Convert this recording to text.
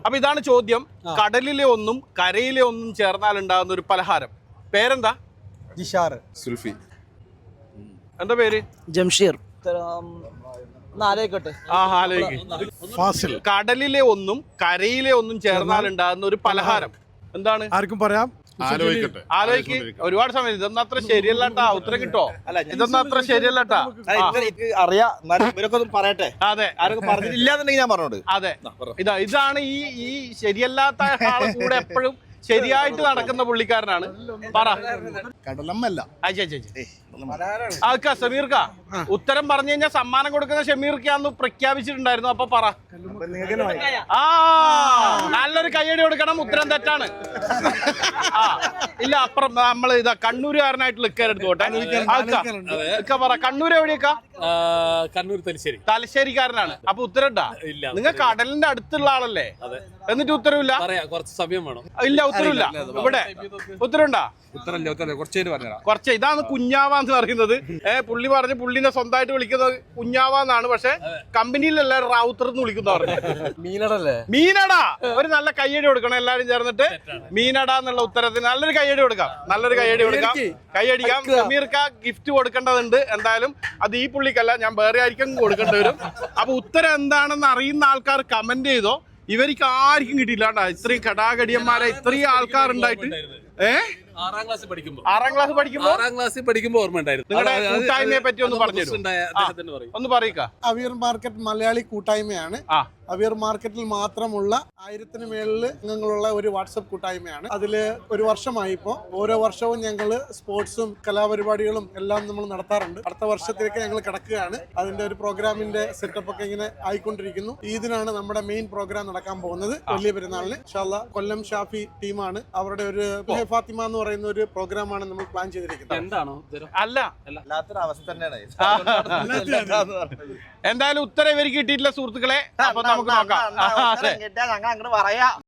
അപ്പൊ ഇതാണ് ചോദ്യം. കടലിലെ ഒന്നും കരയിലെ ഒന്നും ചേർന്നാൽ ഉണ്ടാകുന്ന ഒരു പലഹാരം പേരെന്താ? ജിഷാർ. സുൽഫി. എന്താ പേര്? ജംഷീർ. ഫാസിൽ. കടലിലെ ഒന്നും കരയിലെ ഒന്നും ചേർന്നാൽ ഉണ്ടാകുന്ന ഒരു പലഹാരം എന്താണ്? ആർക്കും പറയാം. ആലോചിക്ക്. ഒരുപാട് സമയം. ഇതൊന്നും അത്ര ശരിയല്ലട്ടാ. ഉത്തരം കിട്ടോ? ഇതൊന്നും അത്ര ശരിയല്ലട്ടാ. അറിയാം, ഇവരൊക്കെ പറയട്ടെ. അതെ, ആരൊക്കെ പറഞ്ഞിട്ടില്ലാന്നുണ്ടെങ്കിൽ ഞാൻ പറഞ്ഞോട്. അതെ, ഇതാണ് ഈ ശരിയല്ലാത്ത ആളെ കൂടെ എപ്പോഴും ശരിയായിട്ട് നടക്കുന്ന പുള്ളിക്കാരനാണ്. പറ. കടലമ്മല്ല. ഷമീർക്ക ഉത്തരം പറഞ്ഞു കഴിഞ്ഞാൽ സമ്മാനം കൊടുക്കുന്ന ഷമീർക്കാന്ന് പ്രഖ്യാപിച്ചിട്ടുണ്ടായിരുന്നു. അപ്പൊ പറ. നല്ലൊരു കയ്യടി കൊടുക്കണം. ഉത്തരം തെറ്റാണ്. ഇല്ല, അപ്പുറം നമ്മള് ഇതാ കണ്ണൂരുകാരനായിട്ടുള്ള ഇക്കാരെടുത്ത് പോട്ടെ. പറ. കണ്ണൂർ എവിടെയൊക്കെ? കണ്ണൂർ തലശ്ശേരി. തലശ്ശേരിക്കാരനാണ്. അപ്പൊ ഉത്തരണ്ടാ? നിങ്ങൾ കടലിന്റെ അടുത്തുള്ള ആളല്ലേ? എന്നിട്ട് ഉത്തരവില്ല? കുറച്ച് സമയം വേണം. ഇല്ല, ഉത്തരവില്ല. ഇവിടെ ഉത്തരവുണ്ടാ? കുറച്ച്. ഇതാണ് കുഞ്ഞാവ എന്ന് പറയുന്നത്. പുള്ളി പറഞ്ഞ് പുള്ളിനെ സ്വന്തമായിട്ട് വിളിക്കുന്നത് കുഞ്ഞാവാന്നാണ്. പക്ഷെ കമ്പനിയിലല്ല റൗത്തർ എന്ന് വിളിക്കുന്നവർ. മീനടാ. ഒരു നല്ല കയ്യടി കൊടുക്കണം എല്ലാരും ചേർന്നിട്ട്. മീനടാ എന്നുള്ള ഉത്തരത്തിന് നല്ലൊരു കയ്യടി കൊടുക്കാം. കയ്യടിക്കാം. സമീർക്ക ഗിഫ്റ്റ് കൊടുക്കേണ്ടതുണ്ട് എന്തായാലും. അത് ഈ പുള്ളിക്കല്ല, ഞാൻ വേറെ ആയിരിക്കും കൊടുക്കേണ്ടി വരും. അപ്പൊ ഉത്തരം എന്താണെന്ന് അറിയുന്ന ആൾക്കാർ കമന്റ് ചെയ്തോ. ഇവർക്ക് ആർക്കും കിട്ടിയില്ലാണ്ടാ. ഇത്രയും കടാകടിയന്മാരെ ഇത്രയും ആൾക്കാരുണ്ടായിട്ട്. ആറാം ക്ലാസ്സിൽ പഠിക്കുമ്പോ ഓർമ്മ ഉണ്ടായിരുന്നു. നിങ്ങളുടെ കൂട്ടായ്മയെ പറ്റി ഒന്ന് പറഞ്ഞു. ഒന്ന് പറയുക. അവിയർ മാർക്കറ്റ് മലയാളി കൂട്ടായ്മയാണ്. അവിയർ മാർക്കറ്റിൽ മാത്രമുള്ള 1000-ന് മേളിൽ അംഗങ്ങളുള്ള ഒരു വാട്സപ്പ് കൂട്ടായ്മയാണ്. അതില് ഒരു വർഷമായി ഇപ്പോ. ഓരോ വർഷവും ഞങ്ങൾ സ്പോർട്സും കലാപരിപാടികളും എല്ലാം നമ്മൾ നടത്താറുണ്ട്. അടുത്ത വർഷത്തിലേക്ക് ഞങ്ങൾ കിടക്കുകയാണ്. അതിന്റെ ഒരു പ്രോഗ്രാമിന്റെ സെറ്റപ്പ് ഒക്കെ ഇങ്ങനെ ആയിക്കൊണ്ടിരിക്കുന്നു. ഇതിനാണ് നമ്മുടെ മെയിൻ പ്രോഗ്രാം നടക്കാൻ പോകുന്നത് വലിയ പെരുന്നാളിന്. ഇൻഷാ അല്ലാഹ് കൊല്ലം ഷാഫി ടീമാണ്. അവരുടെ ഒരു ഫാത്തിമ എന്ന് പറയുന്ന ഒരു പ്രോഗ്രാമാണ് നമ്മൾ പ്ലാൻ ചെയ്തിരിക്കുന്നത്. എന്തായാലും ഉത്തരം ഇവർക്ക് കിട്ടിയിട്ടില്ല സുഹൃത്തുക്കളെ. അപ്പൊ നമുക്ക് നോക്കാം.